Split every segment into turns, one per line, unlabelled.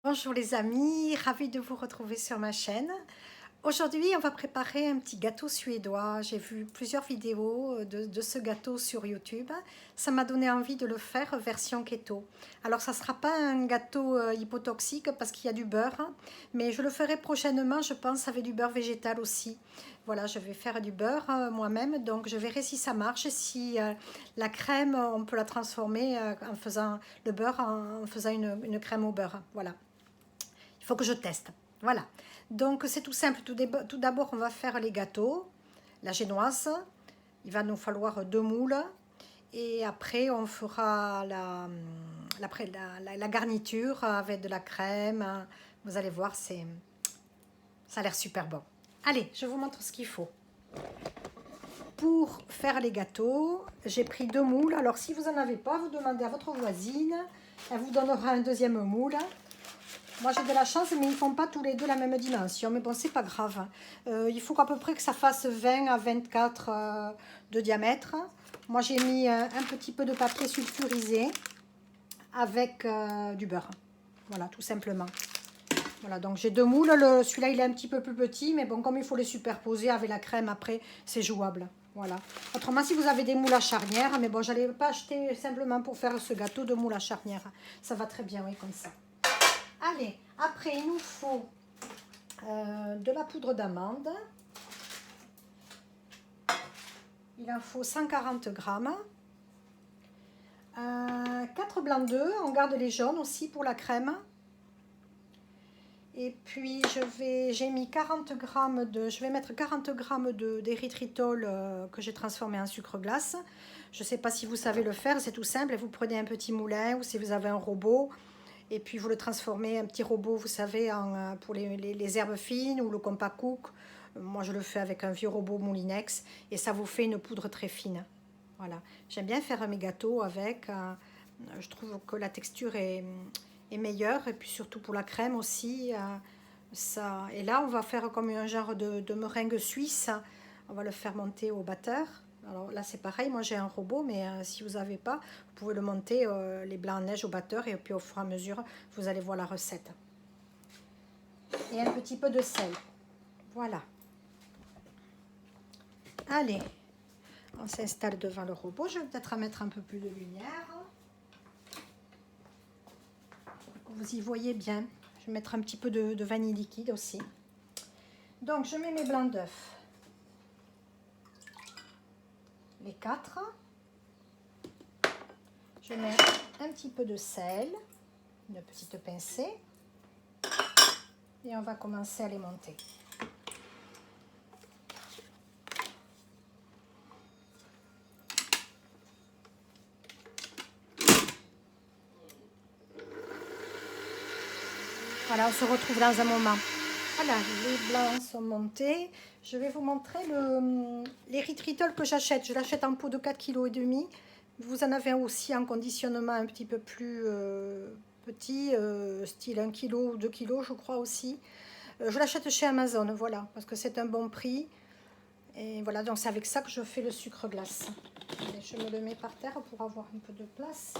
Bonjour les amis, ravie de vous retrouver sur ma chaîne. Aujourd'hui, on va préparer un petit gâteau suédois. J'ai vu plusieurs vidéos de ce gâteau sur YouTube. Ça m'a donné envie de le faire version keto. Alors, ça ne sera pas un gâteau hypotoxique parce qu'il y a du beurre, mais je le ferai prochainement, je pense, avec du beurre végétal aussi. Voilà, je vais faire du beurre moi-même, donc je verrai si ça marche, si la crème, on peut la transformer en faisant le beurre, en faisant une crème au beurre. Voilà. Il faut que je teste. Voilà. Donc, c'est tout simple. Tout d'abord, on va faire les gâteaux. La génoise. Il va nous falloir 2 moules. Et après, on fera la garniture avec de la crème. Vous allez voir, ça a l'air super bon. Allez, je vous montre ce qu'il faut. Pour faire les gâteaux, j'ai pris 2 moules. Alors, si vous n'en avez pas, vous demandez à votre voisine. Elle vous donnera un deuxième moule. Moi, j'ai de la chance, mais ils ne font pas tous les deux la même dimension. Mais bon, c'est pas grave. Il faut à peu près que ça fasse 20 à 24 de diamètre. Moi, j'ai mis un petit peu de papier sulfurisé avec du beurre. Voilà, tout simplement. Voilà, donc j'ai 2 moules. Celui-là, il est un petit peu plus petit. Mais bon, comme il faut les superposer avec la crème après, c'est jouable. Voilà. Autrement, si vous avez des moules à charnière, mais bon, je n'allais pas acheter simplement pour faire ce gâteau de moules à charnière. Ça va très bien, oui, comme ça. Allez, après, il nous faut de la poudre d'amande. Il en faut 140 grammes. 4 blancs d'œufs, on garde les jaunes aussi pour la crème. Et puis, j'ai mis 40 grammes je vais mettre 40 grammes d'érythritol que j'ai transformé en sucre glace. Je ne sais pas si vous savez le faire, c'est tout simple. Vous prenez un petit moulin ou si vous avez un robot. Et puis vous le transformez, un petit robot, vous savez, pour les herbes fines ou le compact cook. Moi, je le fais avec un vieux robot Moulinex et ça vous fait une poudre très fine. Voilà. J'aime bien faire mes gâteaux avec. Je trouve que la texture est meilleure et puis surtout pour la crème aussi. Ça. Et là, on va faire comme un genre de meringue suisse. On va le faire monter au batteur. Alors là, c'est pareil, moi j'ai un robot, mais si vous n'avez pas, vous pouvez le monter, les blancs en neige au batteur, et puis au fur et à mesure, vous allez voir la recette. Et un petit peu de sel. Voilà. Allez, on s'installe devant le robot. Je vais peut-être mettre un peu plus de lumière. Vous y voyez bien. Je vais mettre un petit peu de vanille liquide aussi. Donc, je mets mes blancs d'œufs. Les 4. Je mets un petit peu de sel, une petite pincée, et on va commencer à les monter. Voilà, on se retrouve dans un moment. Voilà, les blancs sont montés. Je vais vous montrer l'érythritol que j'achète. Je l'achète en pot de 4,5 kg. Vous en avez aussi en conditionnement un petit peu plus petit, style 1 kg ou 2 kg, je crois aussi. Je l'achète chez Amazon, voilà, parce que c'est un bon prix. Et voilà, donc c'est avec ça que je fais le sucre glace. Et je me le mets par terre pour avoir un peu de place.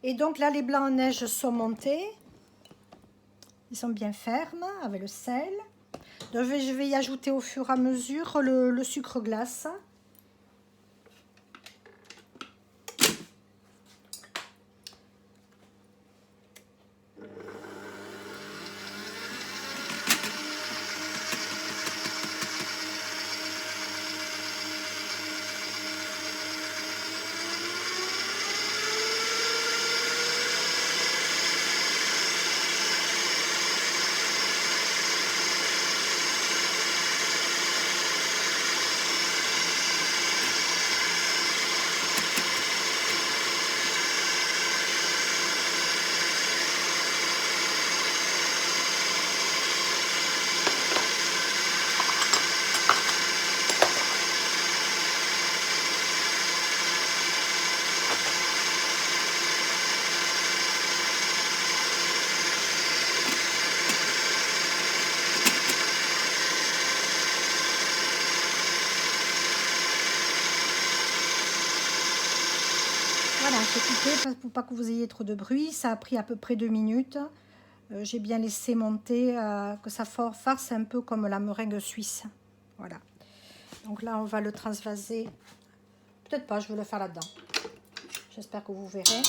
Et donc là, les blancs en neige sont montés. Ils sont bien fermes avec le sel. Donc je vais y ajouter au fur et à mesure le sucre glace. j'ai coupé pour pas que vous ayez trop de bruit. Ça a pris à peu près 2 minutes. J'ai bien laissé monter, que ça farce un peu comme la meringue suisse. Voilà. Donc là, on va le transvaser. Peut-être pas, je vais le faire là-dedans. J'espère que vous verrez.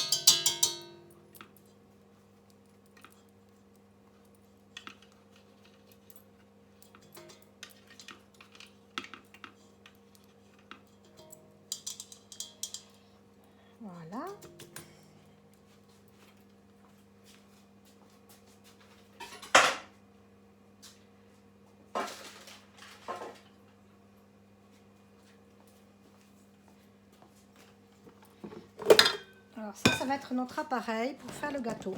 Voilà. Alors ça va être notre appareil pour faire le gâteau.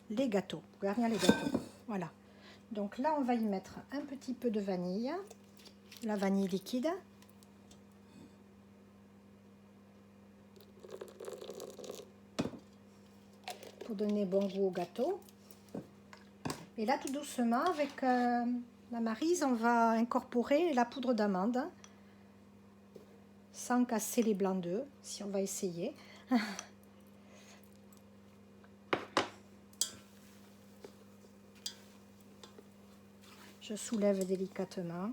Les gâteaux, garnir les gâteaux. Voilà. Donc là, on va y mettre un petit peu de vanille. La vanille liquide. Pour donner bon goût au gâteau. Et là, tout doucement, avec la Maryse, on va incorporer la poudre d'amande. Sans casser les blancs d'œufs, si on va essayer. Je soulève délicatement.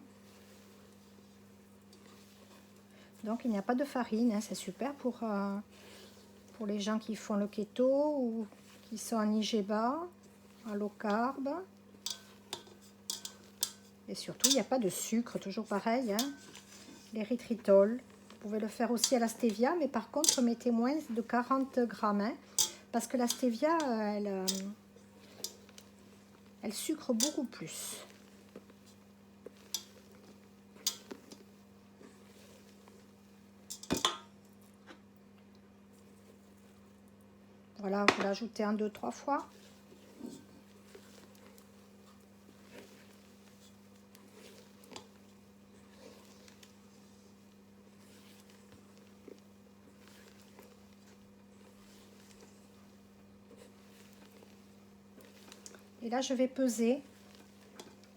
Donc il n'y a pas de farine, hein, c'est super pour les gens qui font le keto ou qui sont en IGBA, en low carb. Et surtout, il n'y a pas de sucre, toujours pareil. Hein. L'érythritol, vous pouvez le faire aussi à la stevia, mais par contre, mettez moins de 40 grammes. Hein, parce que la stevia, elle sucre beaucoup plus. Voilà, vous l'ajoutez 1, 2, 3 fois. Et là, je vais peser,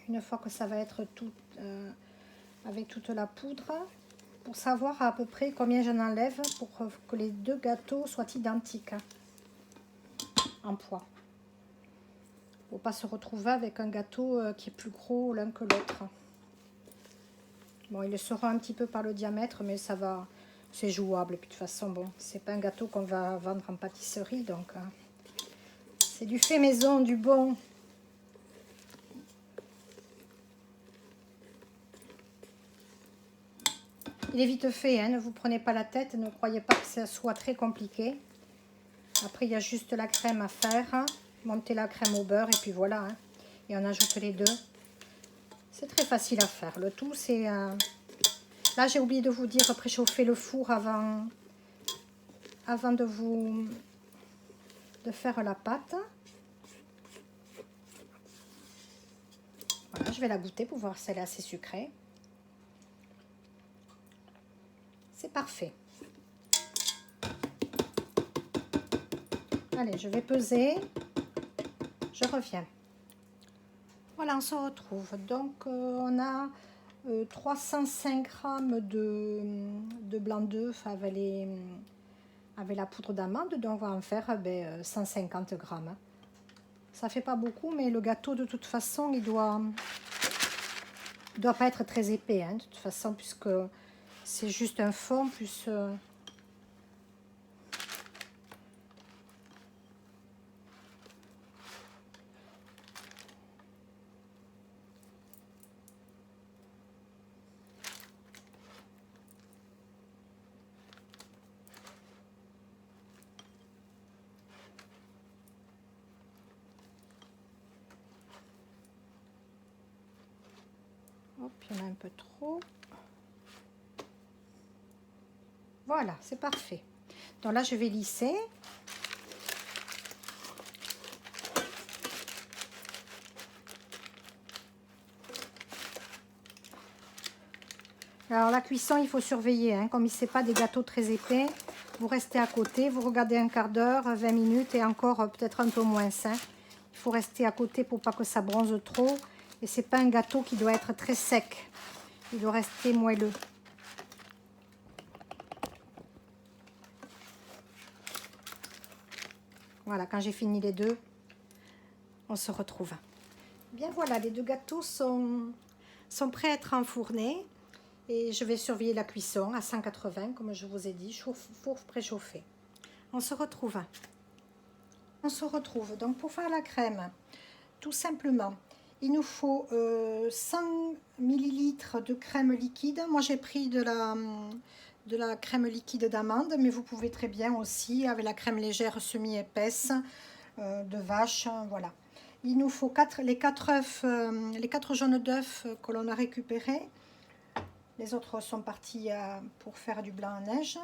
une fois que ça va être tout, avec toute la poudre, pour savoir à peu près combien j'en enlève pour que les deux gâteaux soient identiques en poids. Pour ne pas se retrouver avec un gâteau qui est plus gros l'un que l'autre. Bon, il le sera un petit peu par le diamètre, mais ça va, c'est jouable. Et puis de toute façon, bon, c'est pas un gâteau qu'on va vendre en pâtisserie, donc c'est du fait maison, du bon. Il est vite fait, hein, ne vous prenez pas la tête, ne croyez pas que ça soit très compliqué. Après, il y a juste la crème à faire, hein. Monter la crème au beurre et puis voilà. Hein. Et on ajoute les deux. C'est très facile à faire. Le tout, c'est... Là, j'ai oublié de vous dire, préchauffer le four avant de faire la pâte. Voilà, je vais la goûter pour voir si elle est assez sucrée. C'est parfait. Allez, je vais peser. Je reviens. Voilà, on se retrouve. Donc, on a 305 grammes de blanc d'œuf avec la poudre d'amande. Donc, on va en faire 150 grammes. Ça fait pas beaucoup, mais le gâteau, de toute façon, il doit pas être très épais. Hein, de toute façon, puisque c'est juste un fond plus... Hop, il y en a un peu trop. Voilà, c'est parfait. Donc là, je vais lisser. Alors la cuisson, il faut surveiller, hein, comme ce n'est pas des gâteaux très épais. Vous restez à côté, vous regardez un quart d'heure, 20 minutes et encore peut-être un peu moins. Hein. Il faut rester à côté pour pas que ça bronze trop. Et c'est pas un gâteau qui doit être très sec. Il doit rester moelleux. Voilà, quand j'ai fini les deux, on se retrouve. Bien voilà, les deux gâteaux sont prêts à être enfournés. Et je vais surveiller la cuisson à 180, comme je vous ai dit, four préchauffé. On se retrouve. Donc pour faire la crème, tout simplement, il nous faut 100 ml de crème liquide. Moi j'ai pris de la crème liquide d'amande, mais vous pouvez très bien aussi avec la crème légère semi-épaisse de vache, voilà. Il nous faut les 4 œufs, les 4 jaunes d'œufs que l'on a récupérés. Les autres sont partis pour faire du blanc à neige.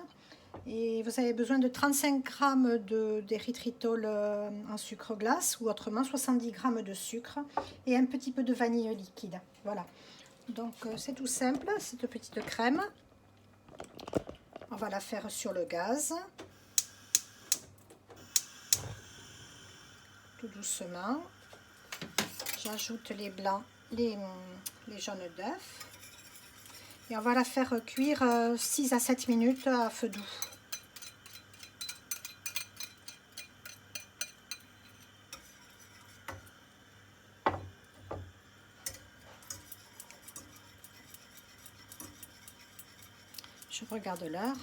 Et vous avez besoin de 35 g d'érythritol en sucre glace ou autrement 70 g de sucre et un petit peu de vanille liquide. Voilà. Donc c'est tout simple, cette petite crème. On va la faire sur le gaz. Tout doucement. J'ajoute les blancs, les jaunes d'œufs. Et on va la faire cuire 6 à 7 minutes à feu doux. Je regarde l'heure.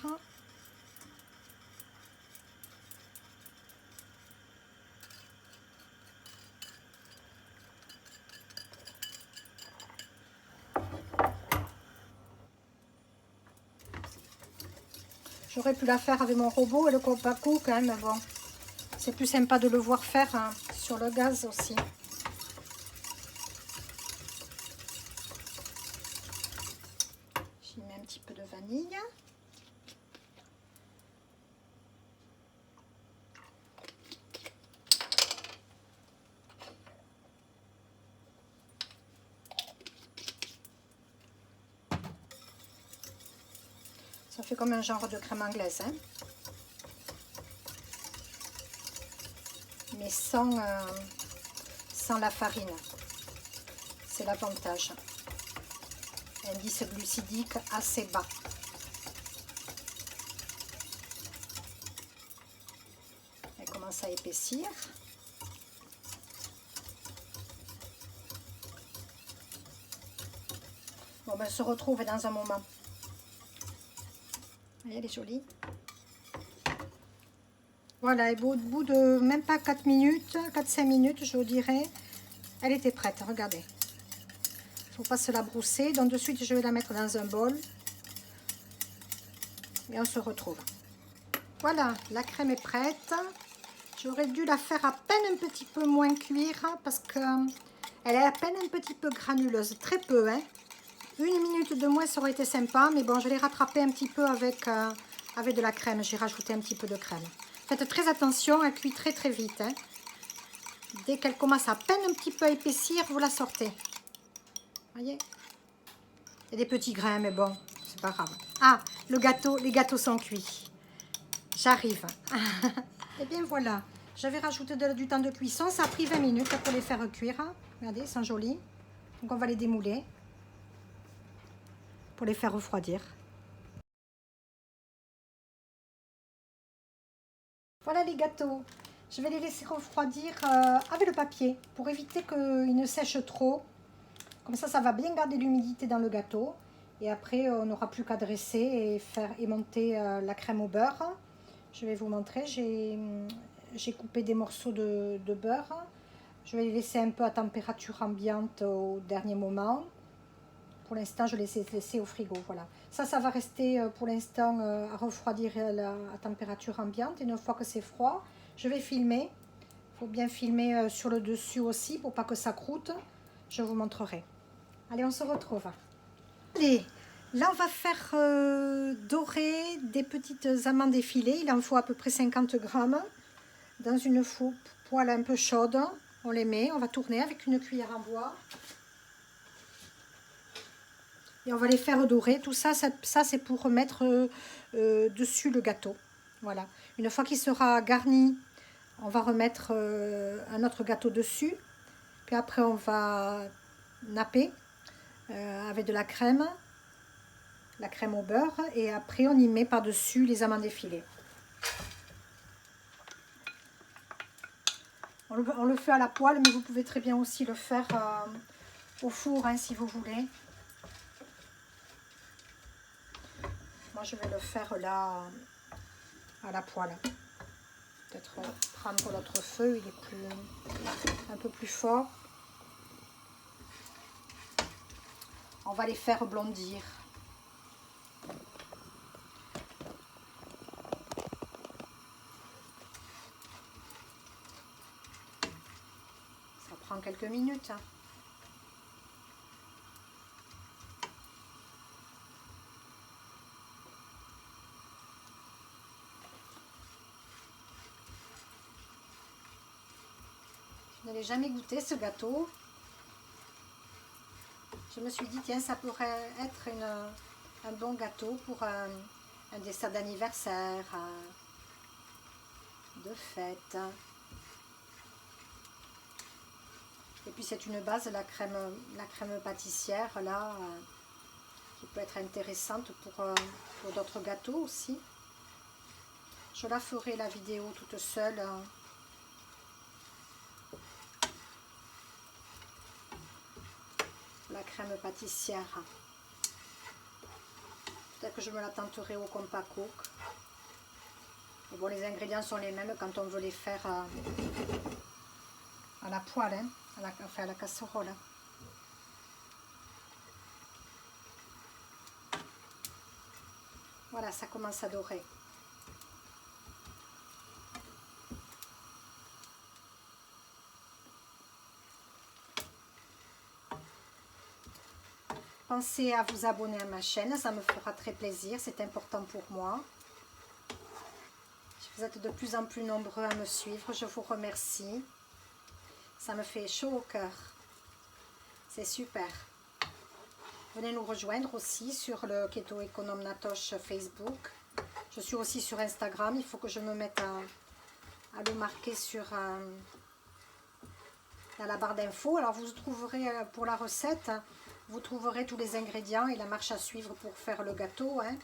J'aurais pu la faire avec mon robot et le Copaco quand même, mais bon, c'est plus sympa de le voir faire hein, sur le gaz aussi. J'y mets un petit peu de vanille. Ça fait comme un genre de crème anglaise, hein. Mais sans la farine. C'est l'avantage. Indice glucidique assez bas. Elle commence à épaissir. Bon, ben, on se retrouve dans un moment. Voyez, elle est jolie. Voilà, et au bout de même pas 4 minutes, 4-5 minutes, je vous dirais, elle était prête. Regardez. Il ne faut pas se la brousser. Donc, de suite, je vais la mettre dans un bol. Et on se retrouve. Voilà, la crème est prête. J'aurais dû la faire à peine un petit peu moins cuire parce qu'elle est à peine un petit peu granuleuse. Très peu, hein. 1 minute de moins, ça aurait été sympa. Mais bon, je l'ai rattrapé un petit peu avec de la crème. J'ai rajouté un petit peu de crème. Faites très attention, elle cuit très très vite. Hein. Dès qu'elle commence à peine un petit peu à épaissir, vous la sortez. Voyez? Il y a des petits grains, mais bon, c'est pas grave. Ah, les gâteaux sont cuits. J'arrive. Et bien voilà, j'avais rajouté du temps de cuisson. Ça a pris 20 minutes pour les faire cuire. Regardez, ils sont jolis. Donc on va les démouler pour les faire refroidir. Voilà les gâteaux. Je vais les laisser refroidir avec le papier pour éviter qu'ils ne sèchent trop. Comme ça va bien garder l'humidité dans le gâteau. Et après, on n'aura plus qu'à dresser et faire monter la crème au beurre. Je vais vous montrer. J'ai coupé des morceaux de beurre. Je vais les laisser un peu à température ambiante au dernier moment. Pour l'instant, je les ai laissés au frigo. Voilà. Ça va rester pour l'instant à refroidir à température ambiante. Et une fois que c'est froid, je vais filmer. Il faut bien filmer sur le dessus aussi pour pas que ça croûte. Je vous montrerai. Allez, on se retrouve. Allez, là, on va faire dorer des petites amandes effilées. Il en faut à peu près 50 grammes. Dans une poêle un peu chaude, on les met. On va tourner avec une cuillère en bois. Et on va les faire dorer. Tout ça, c'est pour mettre dessus le gâteau. Voilà. Une fois qu'il sera garni, on va remettre un autre gâteau dessus. Puis après, on va napper avec de la crème au beurre. Et après, on y met par-dessus les amandes effilées. On le fait à la poêle, mais vous pouvez très bien aussi le faire au four, hein, si vous voulez. Moi, je vais le faire là, à la poêle. Peut-être prendre l'autre feu, il est un peu plus fort. On va les faire blondir. Ça prend quelques minutes, hein. Je n'avais jamais goûté ce gâteau. Je me suis dit, tiens, ça pourrait être un bon gâteau pour un dessert d'anniversaire, de fête. Et puis c'est une base, la crème pâtissière, là, qui peut être intéressante pour d'autres gâteaux aussi. Je la ferai la vidéo toute seule. La crème pâtissière. Peut-être que je me la tenterai au compas coke. Et bon, les ingrédients sont les mêmes quand on veut les faire à la poêle, hein, à la casserole. Voilà, ça commence à dorer. Pensez à vous abonner à ma chaîne, ça me fera très plaisir, c'est important pour moi. Vous êtes de plus en plus nombreux à me suivre, je vous remercie. Ça me fait chaud au cœur. C'est super. Venez nous rejoindre aussi sur le Keto Économe Natoche Facebook. Je suis aussi sur Instagram, il faut que je me mette à le marquer dans la barre d'infos. Alors vous trouverez pour la recette, vous trouverez tous les ingrédients et la marche à suivre pour faire le gâteau, hein.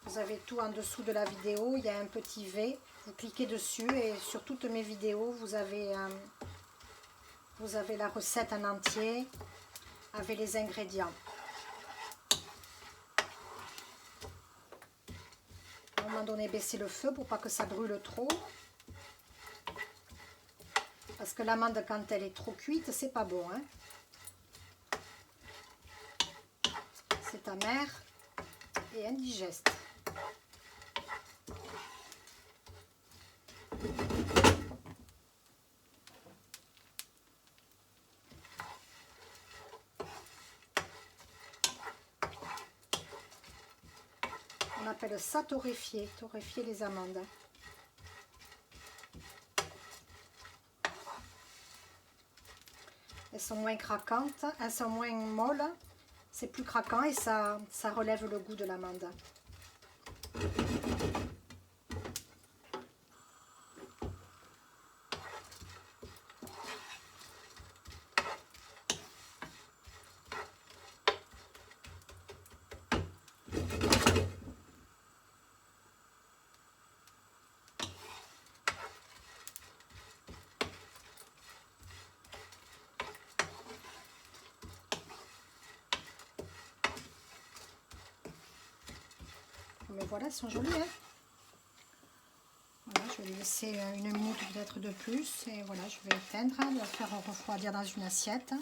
Vous avez tout en dessous de la vidéo, il y a un petit V, vous cliquez dessus et sur toutes mes vidéos, vous avez la recette en entier avec les ingrédients. À un moment donné, baissez le feu pour pas que ça brûle trop. Parce que l'amande, quand elle est trop cuite, c'est pas bon, hein. C'est amer et indigeste. On appelle ça torréfier les amandes. Elles sont moins craquantes, elles sont moins molles, c'est plus craquant et ça relève le goût de l'amande. Mais voilà, elles sont jolies, hein. Voilà, je vais les laisser une minute peut-être de plus. Et voilà, je vais éteindre, la faire refroidir dans une assiette.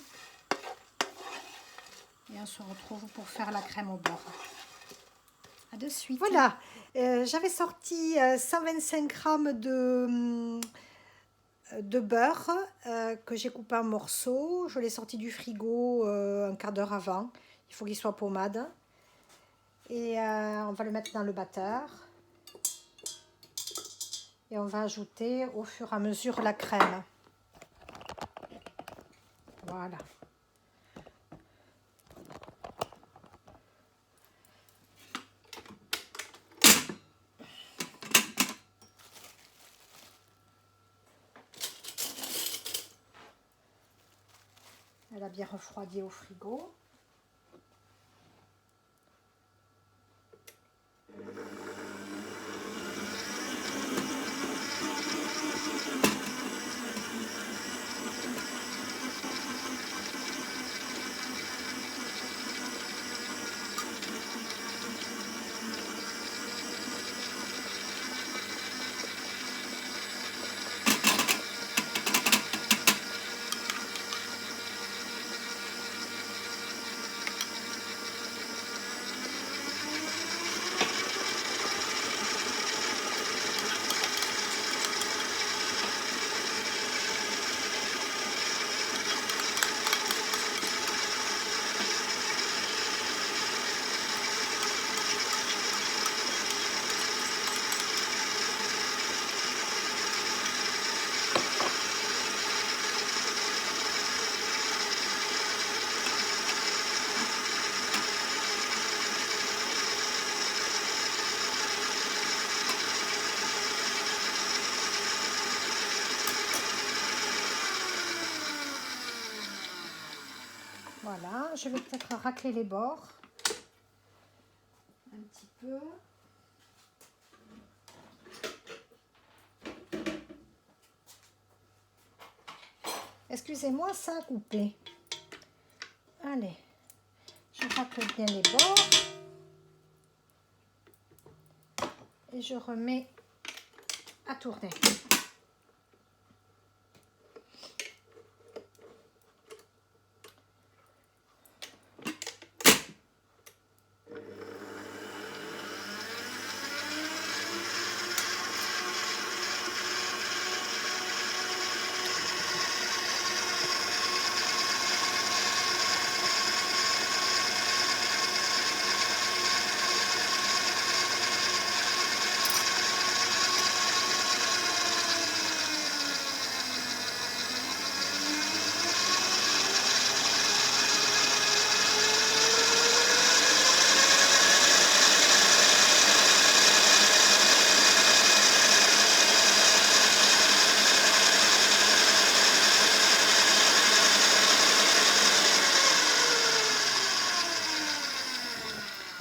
Et on se retrouve pour faire la crème au beurre. À de suite. Voilà, j'avais sorti 125 g de beurre que j'ai coupé en morceaux. Je l'ai sorti du frigo un quart d'heure avant. Il faut qu'il soit pommade. Et on va le mettre dans le batteur. Et on va ajouter au fur et à mesure la crème. Voilà. Elle a bien refroidi au frigo. Voilà, je vais peut-être racler les bords un petit peu. Excusez-moi, ça a coupé. Allez, je racle bien les bords. Et je remets à tourner.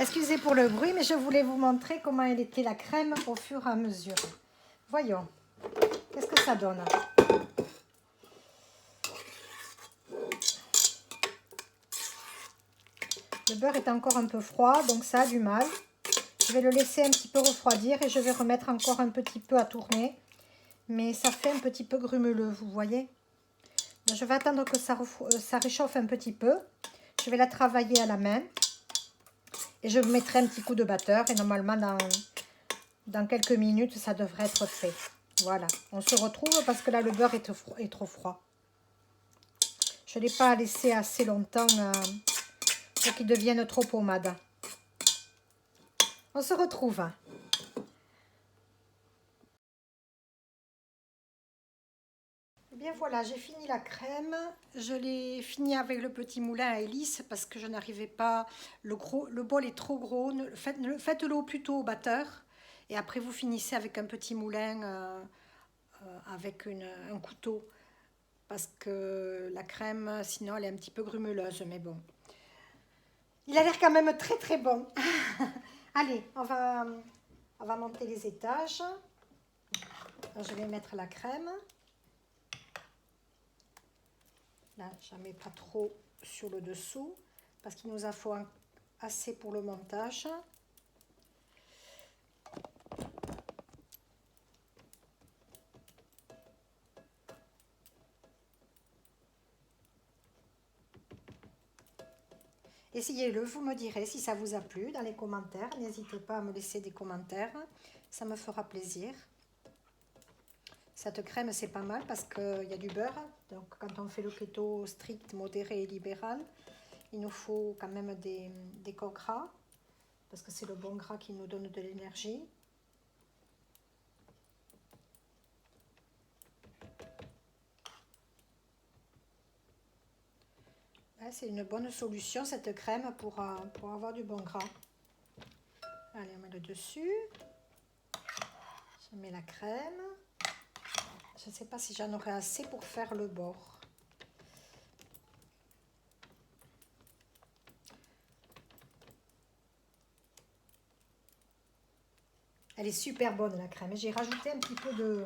Excusez pour le bruit, mais je voulais vous montrer comment elle était la crème au fur et à mesure. Voyons, qu'est-ce que ça donne? Le beurre est encore un peu froid, donc ça a du mal. Je vais le laisser un petit peu refroidir et je vais remettre encore un petit peu à tourner. Mais ça fait un petit peu grumeleux, vous voyez. Donc, je vais attendre que ça réchauffe un petit peu. Je vais la travailler à la main. Et je mettrai un petit coup de batteur. Et normalement, dans quelques minutes, ça devrait être fait. Voilà. On se retrouve parce que là, le beurre est trop froid. Je ne l'ai pas laissé assez longtemps pour qu'il devienne trop pommade. On se retrouve. Eh bien voilà, j'ai fini la crème. Je l'ai fini avec le petit moulin à hélice parce que je n'arrivais pas. Le bol est trop gros. Faites-le plutôt au batteur. Et après, vous finissez avec un petit moulin avec un couteau. Parce que la crème, sinon, elle est un petit peu grumeleuse. Mais bon. Il a l'air quand même très très bon. Allez, on va monter les étages. Alors, je vais mettre la crème. Là, je ne mets pas trop sur le dessous parce qu'il nous en faut assez pour le montage. Essayez-le, vous me direz si ça vous a plu dans les commentaires. N'hésitez pas à me laisser des commentaires, ça me fera plaisir. Cette crème, c'est pas mal parce qu'il y a du beurre. Donc, quand on fait le keto strict, modéré et libéral, il nous faut quand même des corps gras parce que c'est le bon gras qui nous donne de l'énergie. C'est une bonne solution, cette crème, pour avoir du bon gras. Allez, on met le dessus. Je mets la crème. Je ne sais pas si j'en aurai assez pour faire le bord. Elle est super bonne, la crème. J'ai rajouté un petit peu de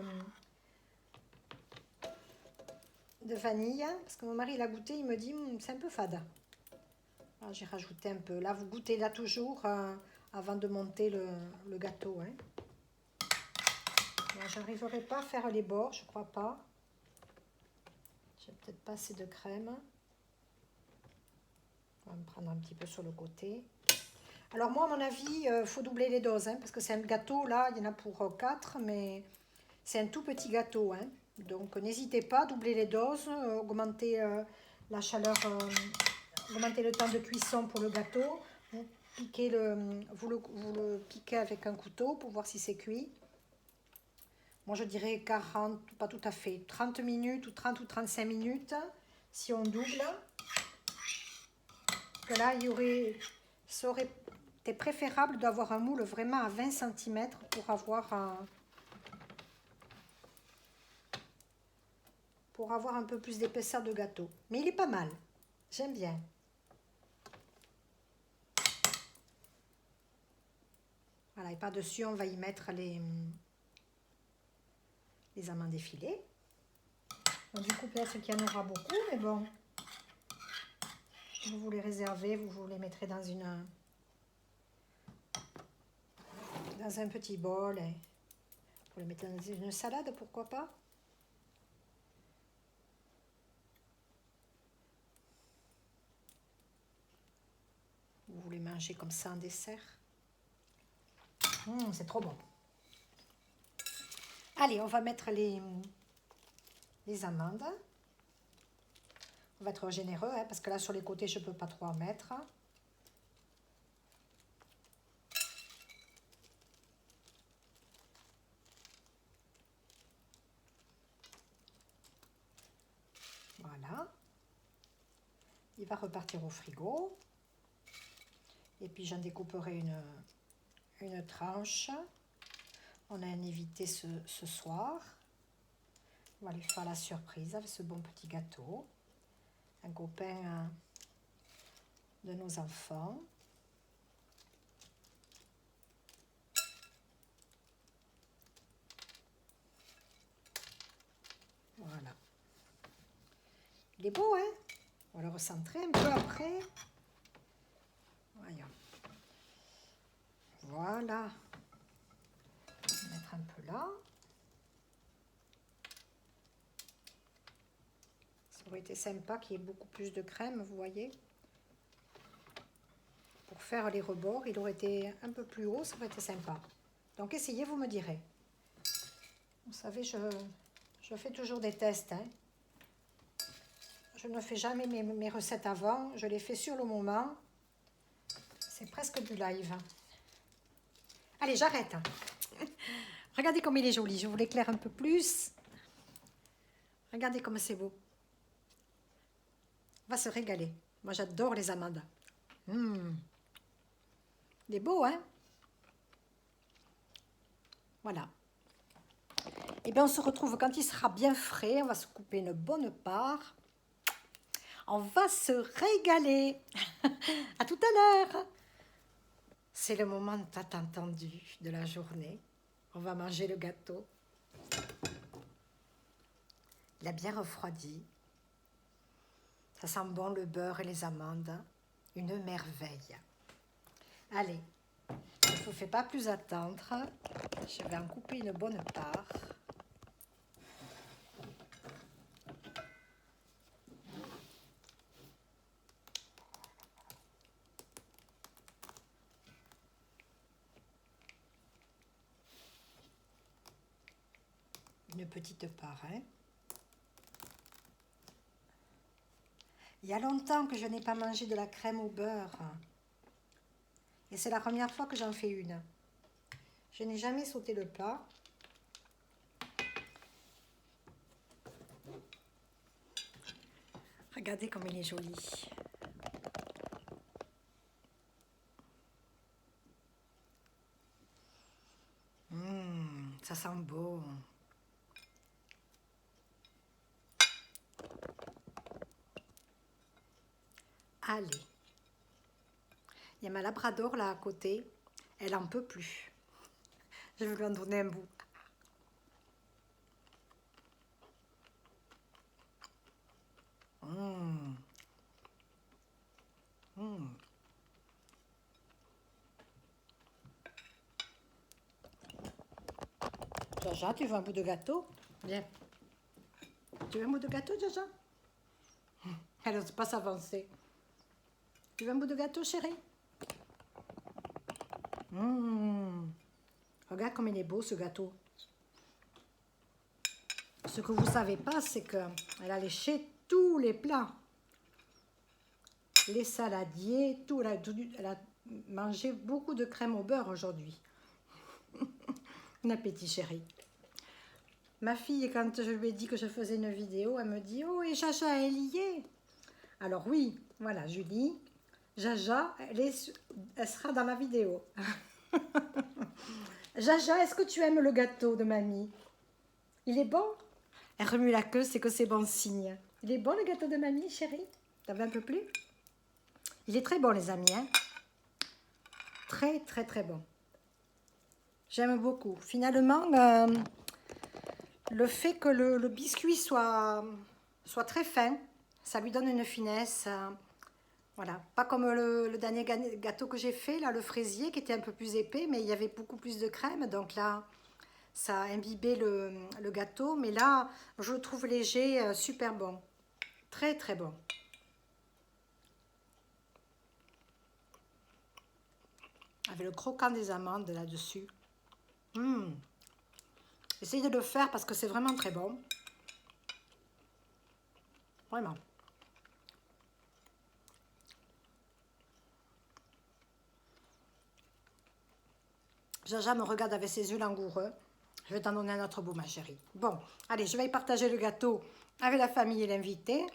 vanille parce que mon mari l'a goûté, il me dit c'est un peu fade. J'ai rajouté un peu. Là, vous goûtez là toujours avant de monter le gâteau. Hein. J'arriverai pas à faire les bords, je crois pas. J'ai peut-être pas assez de crème. On va me prendre un petit peu sur le côté. Alors moi, à mon avis, il faut doubler les doses, hein, parce que c'est un gâteau, là, il y en a pour 4, mais c'est un tout petit gâteau. Hein. Donc n'hésitez pas à doubler les doses, augmenter la chaleur, augmenter le temps de cuisson pour le gâteau. Vous le piquez avec un couteau pour voir si c'est cuit. Moi, je dirais 40, pas tout à fait, 30 minutes ou 30 ou 35 minutes, si on double. Que là, ça aurait été préférable d'avoir un moule vraiment à 20 cm pour avoir un peu plus d'épaisseur de gâteau. Mais il est pas mal, j'aime bien. Voilà, et par-dessus, on va y mettre les amandes effilées. Donc, du coup, peut-être qu'il y en aura beaucoup, mais bon, vous les réservez, vous les mettrez dans un petit bol. Et vous les mettez dans une salade, pourquoi pas. Vous les mangez comme ça en dessert. C'est trop bon. Allez, on va mettre les amandes. On va être généreux, hein, parce que là, sur les côtés, je ne peux pas trop en mettre. Voilà. Il va repartir au frigo. Et puis, j'en découperai une tranche. On a un invité ce soir. On va lui faire la surprise avec ce bon petit gâteau. Un copain de nos enfants. Voilà. Il est beau, hein? On va le recentrer un peu après. Voyons. Voilà. On va mettre un peu là. Ça aurait été sympa qu'il y ait beaucoup plus de crème, vous voyez. Pour faire les rebords, il aurait été un peu plus haut, ça aurait été sympa. Donc essayez, vous me direz. Vous savez, je fais toujours des tests. Hein. Je ne fais jamais mes recettes avant, je les fais sur le moment. C'est presque du live. Allez, j'arrête. Regardez comme il est joli, je vous l'éclaire un peu plus. Regardez comme c'est beau. On va se régaler. Moi, j'adore les amandes. Il est beau, hein? Voilà. Et bien, on se retrouve quand il sera bien frais. On va se couper une bonne part. On va se régaler. À tout à l'heure. C'est le moment tant attendu de la journée. On va manger le gâteau. Il a bien refroidi. Ça sent bon le beurre et les amandes. Une merveille. Allez, je ne vous fais pas plus attendre. Je vais en couper une bonne part. Une petite part, hein. Il y a longtemps que je n'ai pas mangé de la crème au beurre. Et c'est la première fois que j'en fais une. Je n'ai jamais sauté le plat. Regardez comme il est joli. Ça sent bon. Allez. Il y a ma labrador là à côté. Elle en peut plus. Je vais lui en donner un bout. Jaja, tu veux un bout de gâteau? Viens. Tu veux un bout de gâteau, Jaja? Elle n'ose pas s'avancer. Tu veux un bout de gâteau, chérie? Regarde comme il est beau, ce gâteau. Ce que vous ne savez pas, c'est qu'elle a léché tous les plats. Les saladiers, tout. Elle a mangé beaucoup de crème au beurre aujourd'hui. Bon appétit, chérie. Ma fille, quand je lui ai dit que je faisais une vidéo, elle me dit « Oh, et Jaja, elle y est ?» Alors oui, voilà, Julie, Jaja, elle sera dans la vidéo. Jaja, est-ce que tu aimes le gâteau de mamie? Il est bon? Elle remue la queue, c'est que c'est bon signe. Il est bon le gâteau de mamie, chérie? T'en veux un peu plus? Il est très bon, les amis. Hein? Très, très, très bon. J'aime beaucoup. Finalement, le fait que le biscuit soit très fin, ça lui donne une finesse. Voilà, pas comme le dernier gâteau que j'ai fait, là, le fraisier, qui était un peu plus épais, mais il y avait beaucoup plus de crème. Donc là, ça a imbibé le gâteau. Mais là, je le trouve léger, super bon. Très, très bon. Avec le croquant des amandes là-dessus. Essayez de le faire parce que c'est vraiment très bon. Vraiment. Jaja me regarde avec ses yeux langoureux. Je vais t'en donner un autre bout, ma chérie. Bon, allez, je vais partager le gâteau avec la famille et l'invité.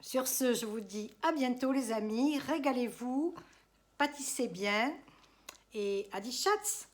Sur ce, je vous dis à bientôt, les amis. Régalez-vous, pâtissez bien et à die Schatz!